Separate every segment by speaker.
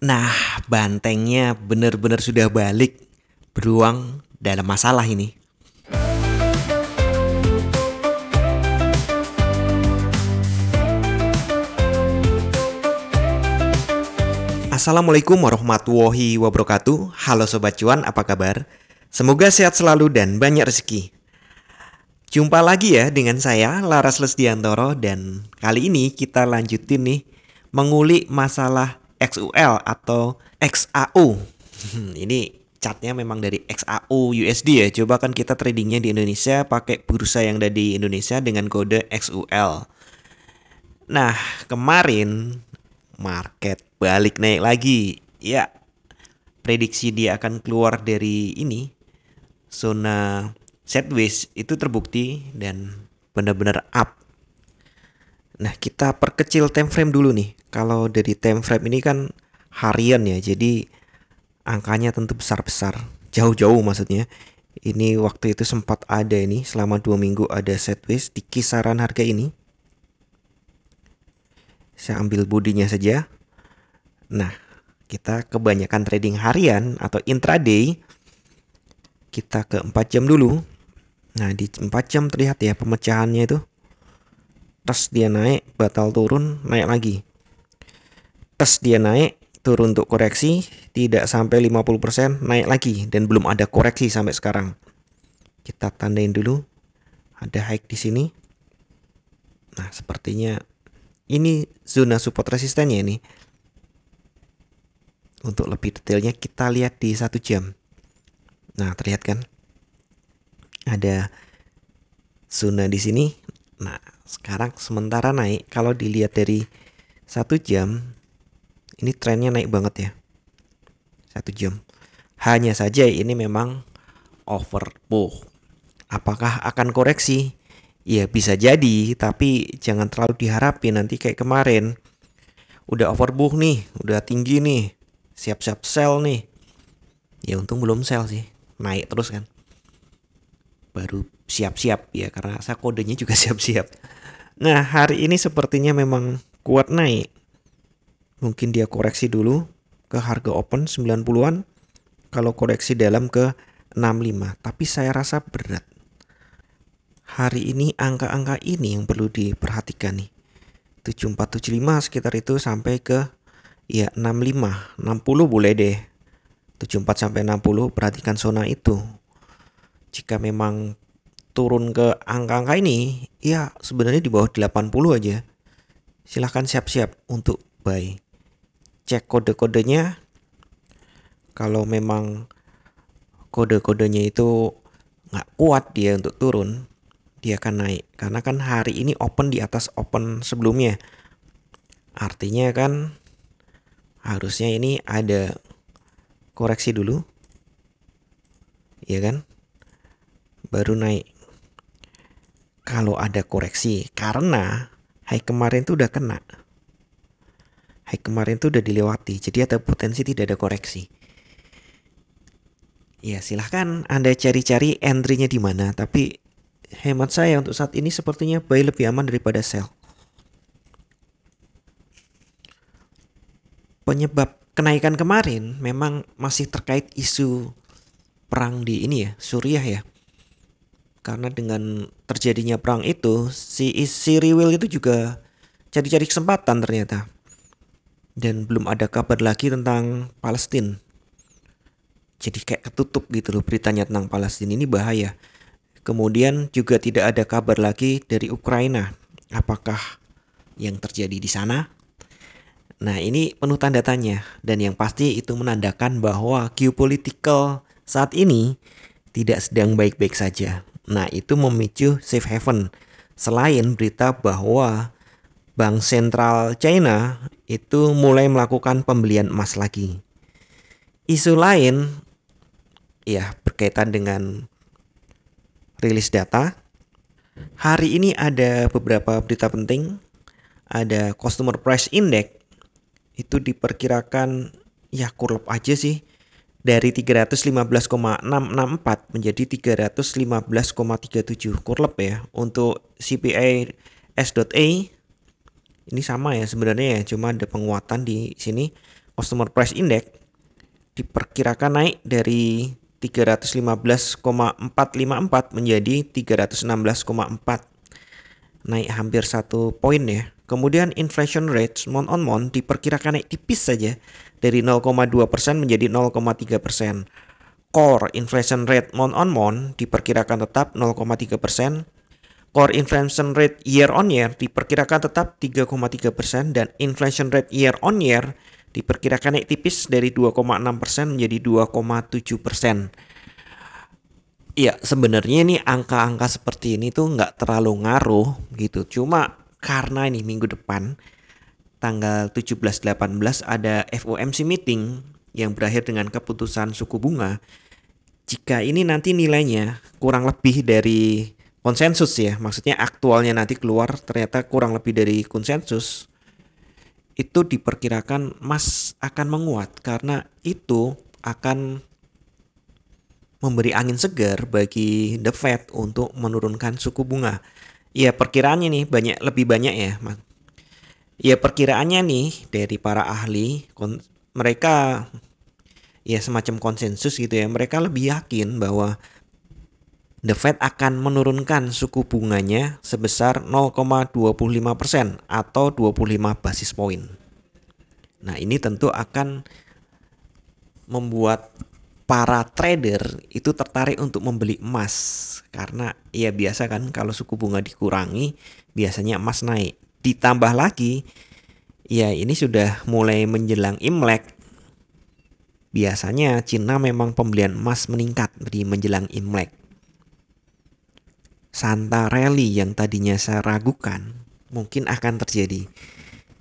Speaker 1: Nah, bantengnya benar-benar sudah balik. Beruang dalam masalah ini. Assalamualaikum warahmatullahi wabarakatuh. Halo Sobat Cuan, apa kabar? Semoga sehat selalu dan banyak rezeki. Jumpa lagi ya dengan saya, Laras Lesdiantoro. Dan kali ini kita lanjutin nih mengulik masalah XUL atau XAU. Ini chartnya memang dari XAU USD ya. Coba kan kita tradingnya di Indonesia pakai bursa yang ada di Indonesia dengan kode XUL. Nah, kemarin market balik naik lagi. Ya, prediksi dia akan keluar dari ini zona sideways itu terbukti dan benar-benar up. Nah, kita perkecil time frame dulu nih. Kalau dari time frame ini kan harian ya, jadi angkanya tentu besar-besar, jauh-jauh maksudnya. Ini waktu itu sempat ada ini selama 2 minggu ada sideways di kisaran harga ini. Saya ambil bodinya saja. Nah, kita kebanyakan trading harian atau intraday. Kita ke 4 jam dulu. Nah, di 4 jam terlihat ya pemecahannya itu. Tes dia naik, batal turun, naik lagi. Tes dia naik, turun untuk koreksi, tidak sampai 50%, naik lagi. Dan belum ada koreksi sampai sekarang. Kita tandain dulu. Ada high di sini. Nah, sepertinya ini zona support resistennya nih. Untuk lebih detailnya kita lihat di 1 jam. Nah, terlihat kan? Ada zona di sini. Nah, sekarang sementara naik. Kalau dilihat dari 1 jam, ini trennya naik banget ya. 1 jam. Hanya saja ini memang overbought. Apakah akan koreksi? Ya bisa jadi, tapi jangan terlalu diharapin nanti kayak kemarin. Udah overbought nih, udah tinggi nih. Siap-siap sell nih. Ya untung belum sell sih. Naik terus kan. Baru siap-siap ya, karena saya kodenya juga siap-siap. Nah, hari ini sepertinya memang kuat naik. Mungkin dia koreksi dulu ke harga open 90-an. Kalau koreksi dalam ke 65. Tapi saya rasa berat. Hari ini angka-angka ini yang perlu diperhatikan nih. 7475 sekitar itu sampai ke ya 65, 60 boleh deh. 74 sampai 60 perhatikan zona itu. Jika memang turun ke angka-angka ini, ya sebenarnya di bawah 80 aja. Silahkan siap-siap untuk buy. Cek kode-kodenya. Kalau memang kode-kodenya itu nggak kuat dia untuk turun, dia akan naik. Karena kan hari ini open di atas open sebelumnya. Artinya kan harusnya ini ada koreksi dulu. Ya kan? Baru naik. Kalau ada koreksi, karena high kemarin tuh udah kena. High kemarin tuh udah dilewati, jadi ada potensi tidak ada koreksi. Ya silahkan Anda cari-cari entry-nya di mana, tapi hemat saya untuk saat ini sepertinya buy lebih aman daripada sell. Penyebab kenaikan kemarin memang masih terkait isu perang di ini ya, Suriah ya. Karena dengan terjadinya perang itu, si Riwil itu juga cari-cari kesempatan ternyata. Dan belum ada kabar lagi tentang Palestina. Jadi kayak ketutup gitu loh beritanya tentang Palestina, ini bahaya. Kemudian juga tidak ada kabar lagi dari Ukraina. Apakah yang terjadi di sana? Nah, ini penuh tanda tanya. Dan yang pasti itu menandakan bahwa geopolitical saat ini tidak sedang baik-baik saja. Nah, itu memicu safe haven. Selain berita bahwa Bank Sentral China itu mulai melakukan pembelian emas lagi. Isu lain ya berkaitan dengan rilis data. Hari ini ada beberapa berita penting. Ada Consumer Price Index. Itu diperkirakan ya kurlep aja sih. Dari 315,664 menjadi 315,37 kurlep ya. Untuk CPI S.A ini sama ya sebenarnya ya, cuma ada penguatan di sini. Customer Price Index diperkirakan naik dari 315,454 menjadi 316,4, naik hampir 1 poin ya. Kemudian inflation rate month on month diperkirakan naik tipis saja dari 0,2% menjadi 0,3%. Core inflation rate month on month diperkirakan tetap 0,3%. Core inflation rate year on year diperkirakan tetap 3,3% dan inflation rate year on year diperkirakan naik tipis dari 2,6% menjadi 2,7%. Ya, sebenarnya ini angka-angka seperti ini tuh nggak terlalu ngaruh gitu. Cuma karena ini minggu depan tanggal 17-18 ada FOMC meeting yang berakhir dengan keputusan suku bunga. Jika ini nanti nilainya kurang lebih dari konsensus ya, maksudnya aktualnya nanti keluar ternyata kurang lebih dari konsensus, itu diperkirakan emas akan menguat karena itu akan memberi angin segar bagi The Fed untuk menurunkan suku bunga. Ya perkiraannya nih lebih banyak ya, Mas. Ya perkiraannya nih dari para ahli, mereka ya semacam konsensus gitu ya. Mereka lebih yakin bahwa The Fed akan menurunkan suku bunganya sebesar 0,25% atau 25 basis point. Nah, ini tentu akan membuat para trader itu tertarik untuk membeli emas karena ya biasa kan kalau suku bunga dikurangi biasanya emas naik. Ditambah lagi ya ini sudah mulai menjelang Imlek. Biasanya Cina memang pembelian emas meningkat di menjelang Imlek. Santa Rally yang tadinya saya ragukan mungkin akan terjadi.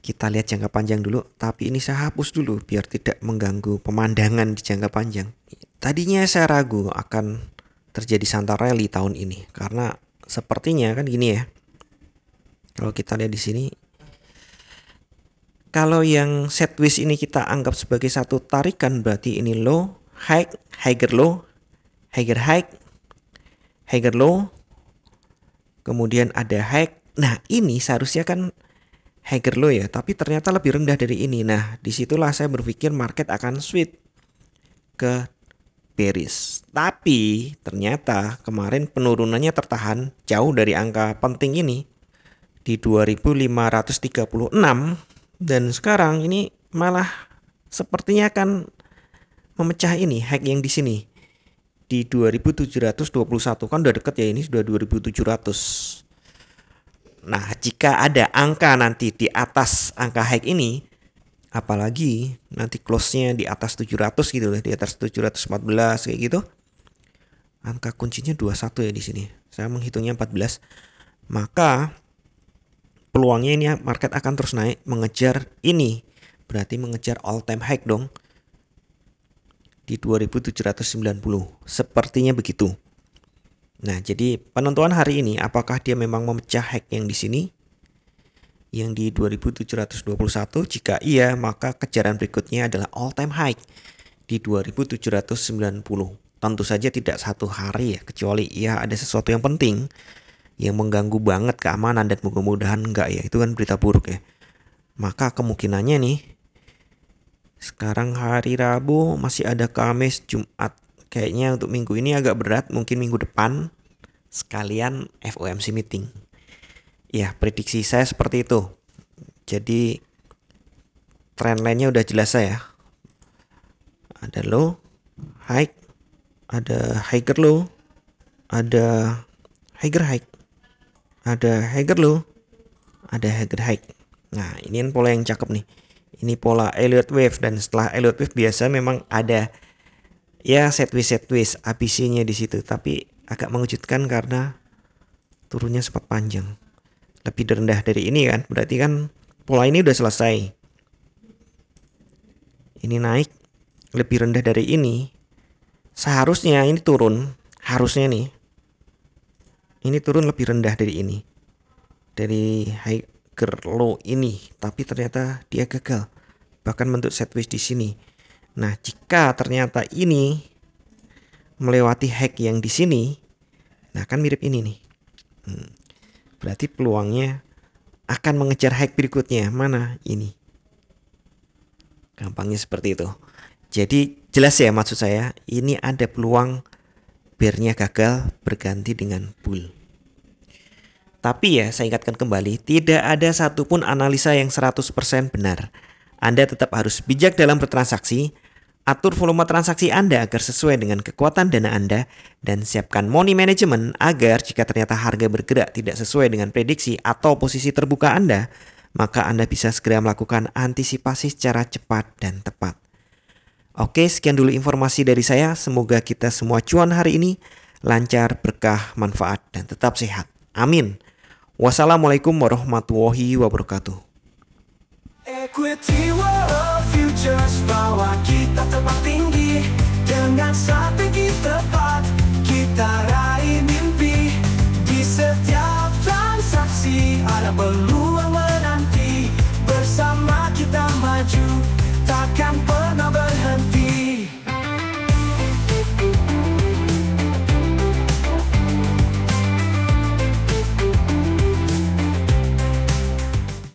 Speaker 1: Kita lihat jangka panjang dulu, tapi ini saya hapus dulu biar tidak mengganggu pemandangan di jangka panjang. Tadinya saya ragu akan terjadi Santa Rally tahun ini karena sepertinya kan gini ya. Kalau kita lihat di sini, kalau yang sideways ini kita anggap sebagai satu tarikan berarti ini low, high, higher low, higher high, higher low, kemudian ada high. Nah ini seharusnya kan higher low ya, tapi ternyata lebih rendah dari ini. Nah disitulah saya berpikir market akan switch ke bearish. Tapi ternyata kemarin penurunannya tertahan jauh dari angka penting ini di 2536 dan sekarang ini malah sepertinya akan memecah ini high yang di sini di 2721 kan udah deket ya, ini sudah 2700. Nah, jika ada angka nanti di atas angka high ini, apalagi nanti close-nya di atas 700 gitu lah, di atas 714 kayak gitu. Angka kuncinya 21 ya di sini. Saya menghitungnya 14. Maka peluangnya ini market akan terus naik mengejar ini. Berarti mengejar all time high dong. Di 2790. Sepertinya begitu. Nah, jadi penentuan hari ini apakah dia memang memecah high yang di sini yang di 2721. Jika iya, maka kejaran berikutnya adalah all time high di 2790. Tentu saja tidak satu hari ya, kecuali ya ada sesuatu yang penting yang mengganggu banget keamanan dan mudah-mudahan enggak ya, itu kan berita buruk ya. Maka kemungkinannya nih sekarang hari Rabu, masih ada Kamis, Jumat. Kayaknya untuk minggu ini agak berat, mungkin minggu depan sekalian FOMC meeting. Ya, prediksi saya seperti itu. Jadi trendline-nya udah jelas saya. Ada low, high, ada higher low, ada higher high, ada higher low, ada higher high. Nah, ini kan pola yang cakep nih. Ini pola Elliott Wave dan setelah Elliott Wave biasa memang ada ya sideways ABC-nya di situ, tapi agak mengejutkan karena turunnya sempat panjang. Lebih rendah dari ini kan, berarti kan pola ini udah selesai. Ini naik lebih rendah dari ini. Seharusnya ini turun, harusnya nih. Ini turun lebih rendah dari ini. Dari higher low ini, tapi ternyata dia gagal. Bahkan bentuk sideways di sini. Nah, jika ternyata ini melewati high yang di sini, nah kan mirip ini nih. Berarti peluangnya akan mengejar high berikutnya. Mana? Ini. Gampangnya seperti itu. Jadi jelas ya maksud saya, ini ada peluang bearnya gagal berganti dengan bull. Tapi ya, saya ingatkan kembali, tidak ada satupun analisa yang 100% benar. Anda tetap harus bijak dalam bertransaksi, atur volume transaksi Anda agar sesuai dengan kekuatan dana Anda, dan siapkan money management agar jika ternyata harga bergerak tidak sesuai dengan prediksi atau posisi terbuka Anda, maka Anda bisa segera melakukan antisipasi secara cepat dan tepat. Oke, sekian dulu informasi dari saya. Semoga kita semua cuan hari ini lancar, berkah, manfaat, dan tetap sehat. Amin. Wassalamualaikum warahmatullahi wabarakatuh. Equity World Futures.